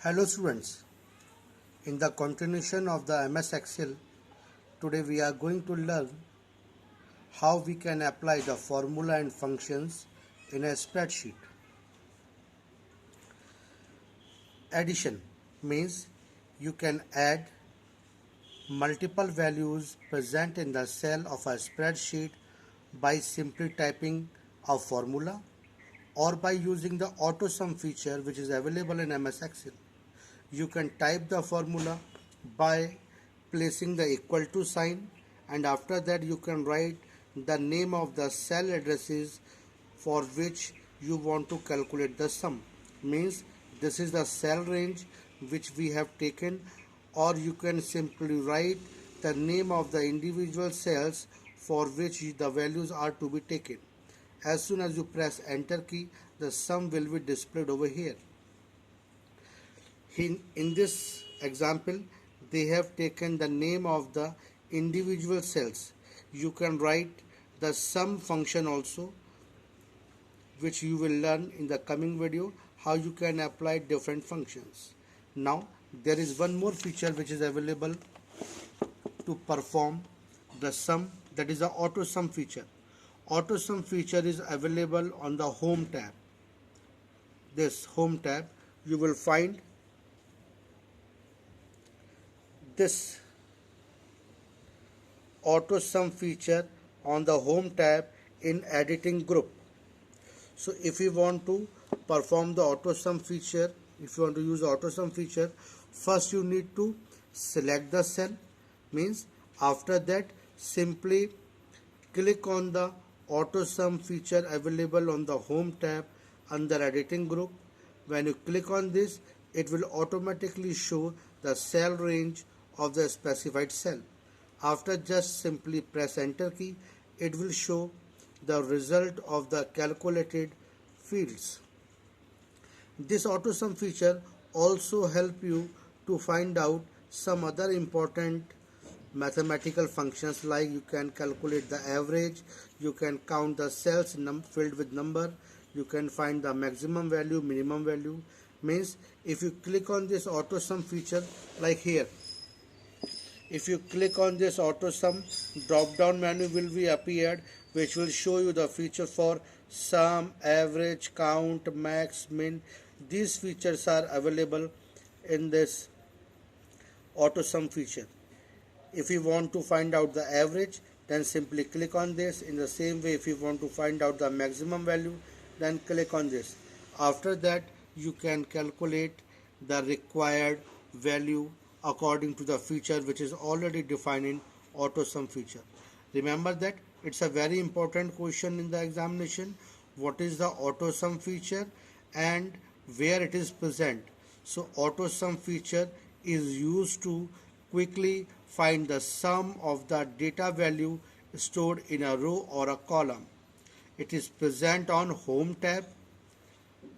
Hello students, in the continuation of the MS Excel, today we are going to learn how we can apply the formula and functions in a spreadsheet. Addition means you can add multiple values present in the cell of a spreadsheet by simply typing a formula or by using the auto sum feature which is available in MS Excel. You can type the formula by placing the equal to sign, and after that you can write the name of the cell addresses for which you want to calculate the sum. Means this is the cell range which we have taken, or you can simply write the name of the individual cells for which the values are to be taken. As soon as you press enter key, the sum will be displayed over here. In this example, they have taken the name of the individual cells. You can write the sum function also, which you will learn in the coming video how you can apply different functions. Now there is one more feature which is available to perform the sum, that is the auto sum feature. Auto sum feature is available on the home tab. This home tab, you will find this auto sum feature on the home tab in editing group. So if you want to perform the auto sum feature, if you want to use the auto sum feature, first you need to select the cell. Means after that simply click on the auto sum feature available on the home tab under editing group. When you click on this, it will automatically show the cell range of the specified cell. After just simply press enter key, it will show the result of the calculated fields. This auto sum feature also help you to find out some other important mathematical functions, like you can calculate the average, you can count the cells filled with number, you can find the maximum value, minimum value. Means if you click on this auto sum feature, like here, if you click on this auto sum, drop down menu will be appeared, which will show you the feature for sum, average, count, max, min. These features are available in this auto sum feature. If you want to find out the average, then simply click on this. In the same way, if you want to find out the maximum value, then click on this. After that, you can calculate the required value according to the feature which is already defined in auto sum feature. Remember that it's a very important question in the examination. What is the auto sum feature and where it is present? So auto sum feature is used to quickly find the sum of the data value stored in a row or a column. It is present on home tab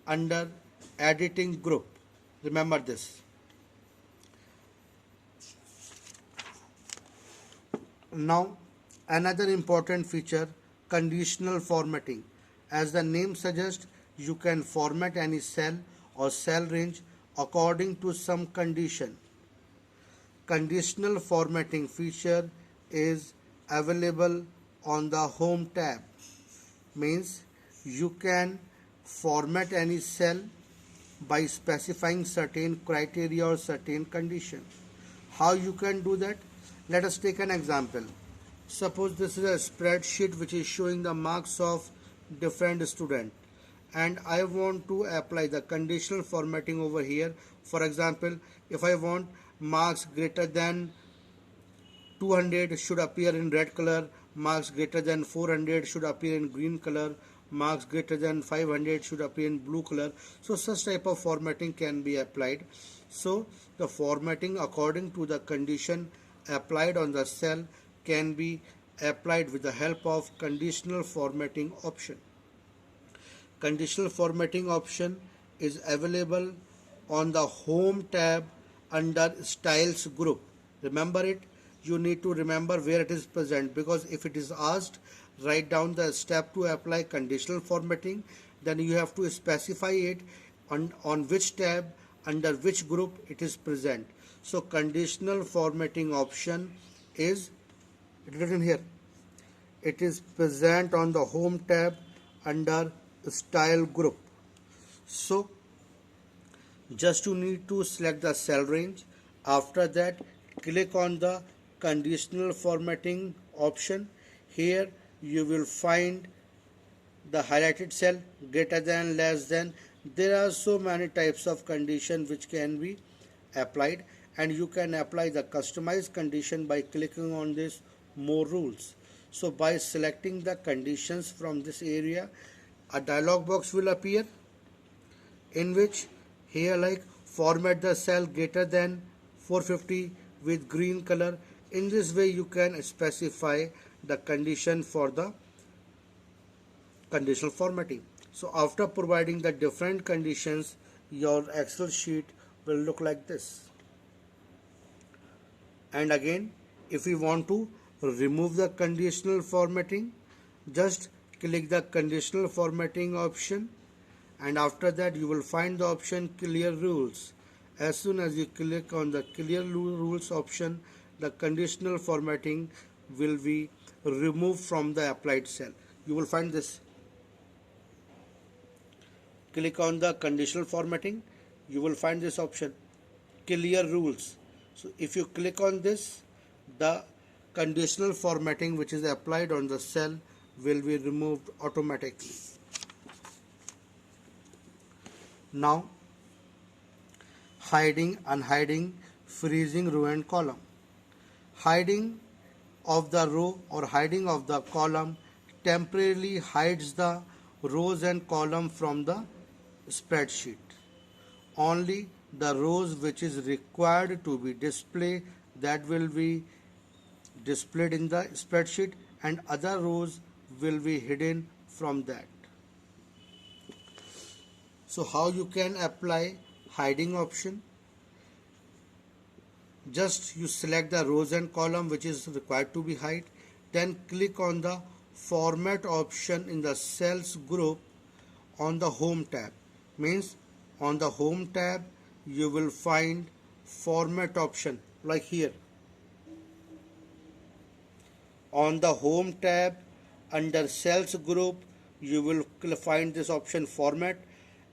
under editing group. Remember this. Now another important feature, conditional formatting. As the name suggests, you can format any cell or cell range according to some condition. Conditional formatting feature is available on the home tab. Means you can format any cell by specifying certain criteria or certain condition. How you can do that? Let us take an example. Suppose this is a spreadsheet which is showing the marks of different students, and I want to apply the conditional formatting over here. For example, if I want marks greater than 200 should appear in red color, marks greater than 400 should appear in green color, marks greater than 500 should appear in blue color. So such type of formatting can be applied. So the formatting according to the condition applied on the cell can be applied with the help of conditional formatting option. Conditional formatting option is available on the home tab under styles group. Remember it. You need to remember where it is present, because if it is asked, write down the step to apply conditional formatting, then you have to specify it on which tab under which group it is present. So conditional formatting option is written here. It is present on the home tab under style group. So just you need to select the cell range. After that, click on the conditional formatting option. Here you will find the highlighted cell, greater than, less than. There are so many types of condition which can be applied, and you can apply the customized condition by clicking on this more rules. So by selecting the conditions from this area, a dialog box will appear in which here like format the cell greater than 450 with green color. In this way you can specify the condition for the conditional formatting. So after providing the different conditions, your Excel sheet will look like this. And again, if we want to remove the conditional formatting, just click the conditional formatting option, and after that you will find the option clear rules. As soon as you click on the clear rules option, the conditional formatting will be removed from the applied cell. You will find this. Click on the conditional formatting, you will find this option clear rules. So if you click on this, the conditional formatting which is applied on the cell will be removed automatically. Now hiding, unhiding, freezing row and column. Hiding of the row or hiding of the column temporarily hides the rows and column from the spreadsheet. Only the rows which is required to be displayed, that will be displayed in the spreadsheet, and other rows will be hidden from that. So how you can apply hiding option? Just you select the rows and column which is required to be hide, then click on the format option in the cells group on the home tab. Means on the home tab you will find format option like here. On the home tab under cells group you will find this option format,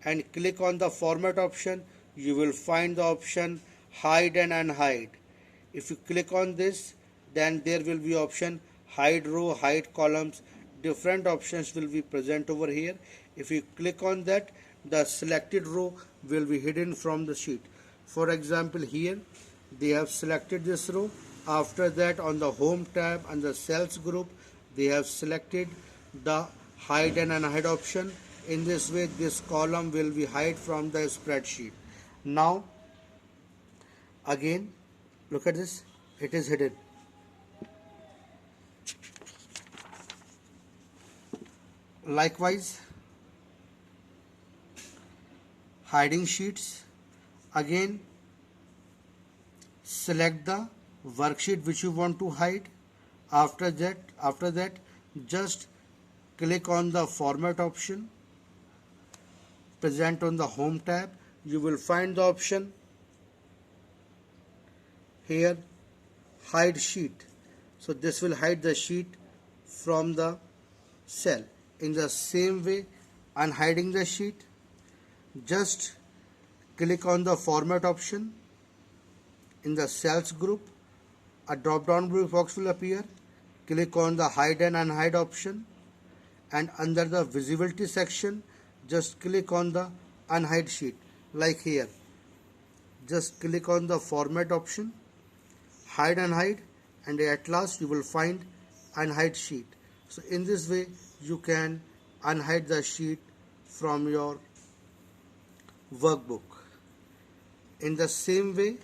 and click on the format option, you will find the option hide and unhide. If you click on this, then there will be option hide row, hide columns. Different options will be present over here. If you click on that, the selected row will be hidden from the sheet. For example, here they have selected this row. After that, on the home tab and the cells group, they have selected the hide and unhide option. In this way, this column will be hide from the spreadsheet. Now again, look at this, it is hidden. Likewise, hiding sheets. Again, select the worksheet which you want to hide. After that, just click on the format option present on the home tab. You will find the option here hide sheet. So this will hide the sheet from the cell. In the same way, unhiding the sheet, just click on the format option in the cells group. A drop down box will appear. Click on the hide and unhide option, and under the visibility section just click on the unhide sheet like here. Just click on the format option, hide and hide, and at last you will find unhide sheet. So in this way you can unhide the sheet from your workbook. In the same way,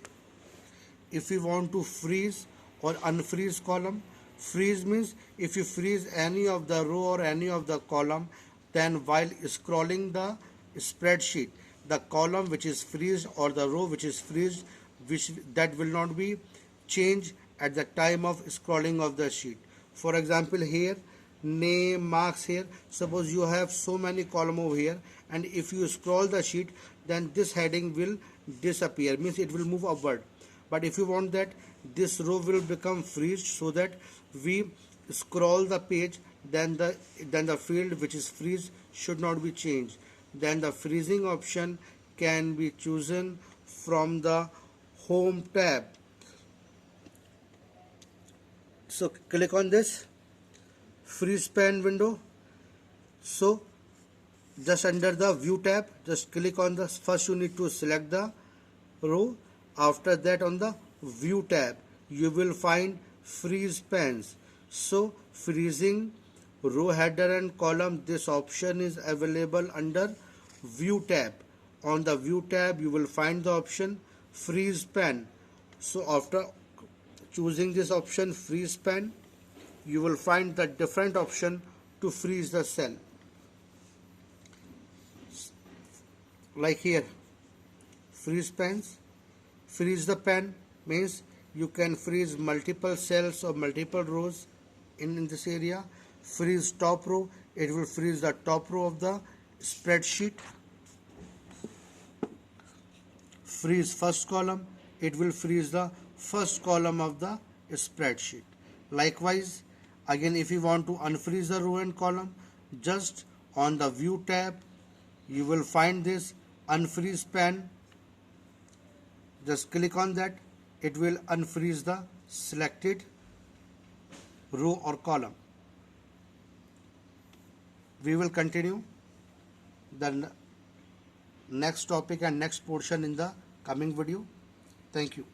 if you want to freeze or unfreeze column, freeze means if you freeze any of the row or any of the column, then while scrolling the spreadsheet, the column which is freezed or the row which is freezed, that will not be changed at the time of scrolling of the sheet. For example, here name, marks here. Suppose you have so many column over here, and if you scroll the sheet, then this heading will disappear, means it will move upward. But if you want that this row will become freezed, so that we scroll the page, then the field which is freeze should not be changed. Then the freezing option can be chosen from the home tab. So click on this freeze pan window. So just under the view tab, just click on the first, you need to select the row. After that, on the view tab you will find freeze pans. So freezing row, header and column, this option is available under view tab. On the view tab you will find the option freeze pan. So after choosing this option freeze pan, you will find the different option to freeze the cell. Like here, freeze pans. Freeze the pan means you can freeze multiple cells or multiple rows in this area. Freeze top row, it will freeze the top row of the spreadsheet. Freeze first column, it will freeze the first column of the spreadsheet. Likewise, again, if you want to unfreeze the row and column, just on the view tab you will find this unfreeze pan. Just click on that, it will unfreeze the selected row or column. We will continue the next topic and next portion in the coming video. Thank you.